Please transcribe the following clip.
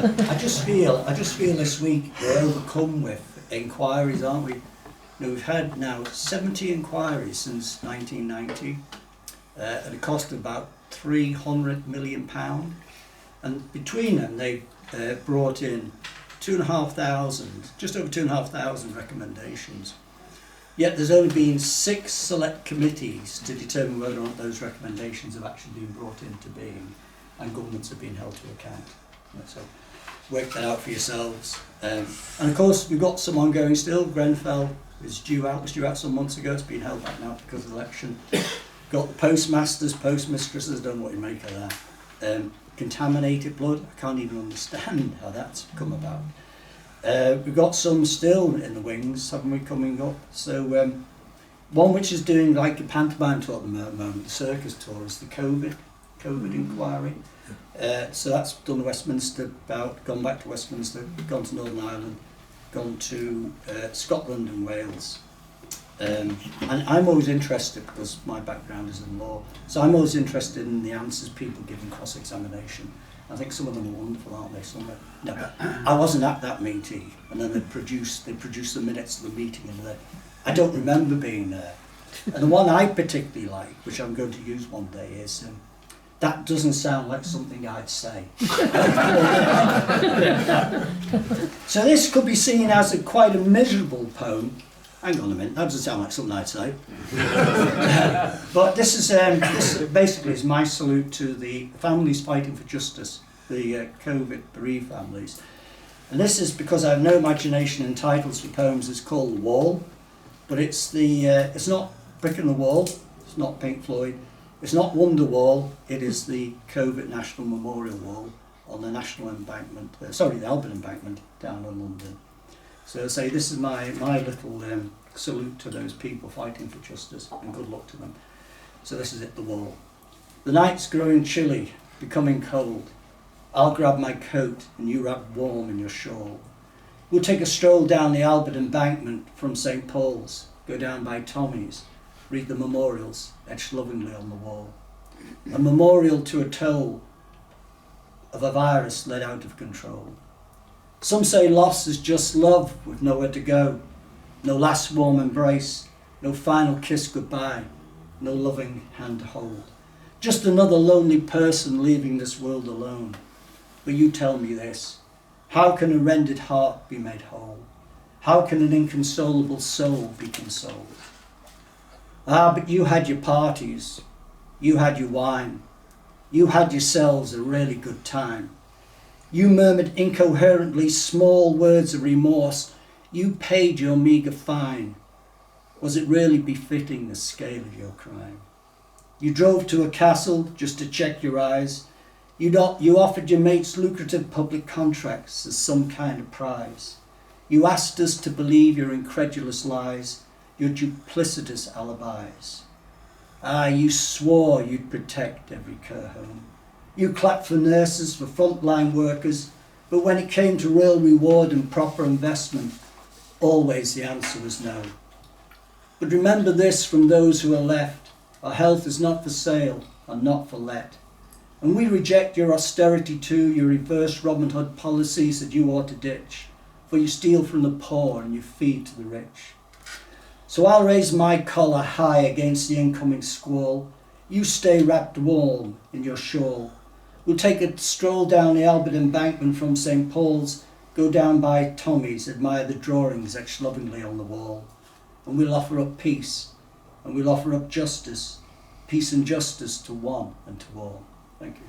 I just feel this week we're overcome with inquiries, aren't we? We've had now 70 inquiries since 1990 at a cost of about £300 million, and between them they've brought in 2,500, just over 2,500 recommendations. Yet there's only been 6 select committees to determine whether or not those recommendations have actually been brought into being, and governments have been held to account. So work that out for yourselves. And of course we've got some ongoing still. Grenfell was due out some months ago. It's been held back now because of the election. Got the postmasters, postmistresses, don't know what you make of that. Contaminated blood, I can't even understand how that's come about. We've got some still in the wings, haven't we, coming up? So one which is doing like a pantomime tour at the moment, the circus tour, is the COVID inquiry. So that's done to Westminster, gone back to Westminster, gone to Northern Ireland, gone to Scotland and Wales. And I'm always interested, because my background is in law, so I'm always interested in the answers people give in cross-examination. I think some of them are wonderful, aren't they? Some no, I wasn't at that meeting, and then they produced the minutes of the meeting, and I don't remember being there. And the one I particularly like, which I'm going to use one day, is that doesn't sound like something I'd say. So this could be seen as quite a miserable poem. Hang on a minute, that doesn't sound like something I'd say. But this basically is my salute to the families fighting for justice, the COVID bereaved families. And this is because I have no imagination, and titles for poems is called The Wall, but it's not Brick in the Wall, it's not Pink Floyd, it's not Wonderwall, it is the COVID National Memorial Wall on the National Embankment, the Albert Embankment down in London. So say this is my little salute to those people fighting for justice, and good luck to them. So this is it, The Wall. The night's growing chilly, becoming cold. I'll grab my coat and you wrap warm in your shawl. We'll take a stroll down the Albert Embankment from St. Paul's, go down by Tommy's, read the memorials etched lovingly on the wall. A memorial to a toll of a virus led out of control. Some say loss is just love with nowhere to go. No last warm embrace, no final kiss goodbye, no loving hand to hold. Just another lonely person leaving this world alone. But you tell me this, how can a rended heart be made whole? How can an inconsolable soul be consoled? Ah, but you had your parties, you had your wine, you had yourselves a really good time. You murmured incoherently small words of remorse. You paid your meagre fine. Was it really befitting the scale of your crime? You drove to a castle just to check your eyes. You offered your mates lucrative public contracts as some kind of prize. You asked us to believe your incredulous lies, your duplicitous alibis. Ah, you swore you'd protect every care home. You clapped for nurses, for frontline workers, but when it came to real reward and proper investment, always the answer was no. But remember this from those who are left, our health is not for sale and not for let. And we reject your austerity too, your reverse Robin Hood policies that you ought to ditch, for you steal from the poor and you feed to the rich. So I'll raise my collar high against the incoming squall. You stay wrapped warm in your shawl. We'll take a stroll down the Albert Embankment from St. Paul's, go down by Tommy's, admire the drawings etched lovingly on the wall. And we'll offer up peace, and we'll offer up justice, peace and justice to one and to all. Thank you.